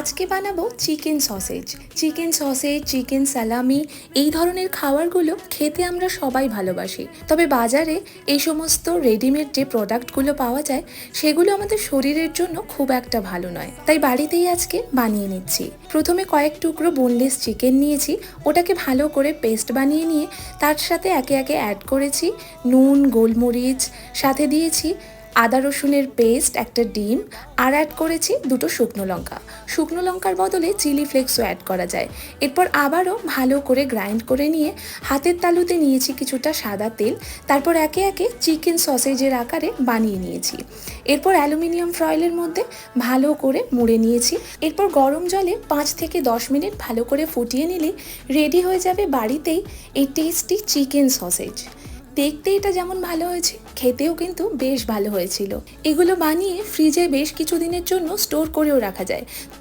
আজকে বানাবো chicken sausage. Chicken সালামি এই ধরনের খাবারগুলো খেতে আমরা সবাই ভালোবাসি। তবে বাজারে এই সমস্ত রেডিমেড যে প্রোডাক্টগুলো পাওয়া যায় সেগুলো আমাদের শরীরের জন্য খুব একটা ভালো নয়। তাই বাড়িতেই আজকে বানিয়ে নিচ্ছি। প্রথমে কয়েক টুকরো বোনলেস চিকেন নিয়েছি, ওটাকে ভালো করে পেস্ট বানিয়ে নিয়ে তার সাথে একে একে অ্যাড করেছি নুন, গোলমরিচ, সাথে দিয়েছি আদা রসুনের পেস্ট, একটা ডিম, আর অ্যাড করেছি দুটো শুকনো লঙ্কা। শুকনো লঙ্কার বদলে চিলি ফ্লেক্সও অ্যাড করা যায়। এরপর আবারও ভালো করে গ্রাইন্ড করে নিয়ে হাতের তালুতে নিয়েছি কিছুটা সাদা তেল। তারপর একে একে চিকেন সসেজের আকারে বানিয়ে নিয়েছি। এরপর অ্যালুমিনিয়াম ফয়েলের মধ্যে ভালো করে মুড়ে নিয়েছি। এরপর গরম জলে 5 থেকে 10 মিনিট ভালো করে ফুটিয়ে নিলে রেডি হয়ে যাবে বাড়িতেই এই টেস্টি চিকেন সসেজ। দেখতে এটা যেমন ভালো হয়েছে, খেতেও কিন্তু বেশ ভালো হয়েছিল। এগুলো বানিয়ে ফ্রিজে বেশ কিছুদিনের জন্য স্টোর করেও রাখা যায়।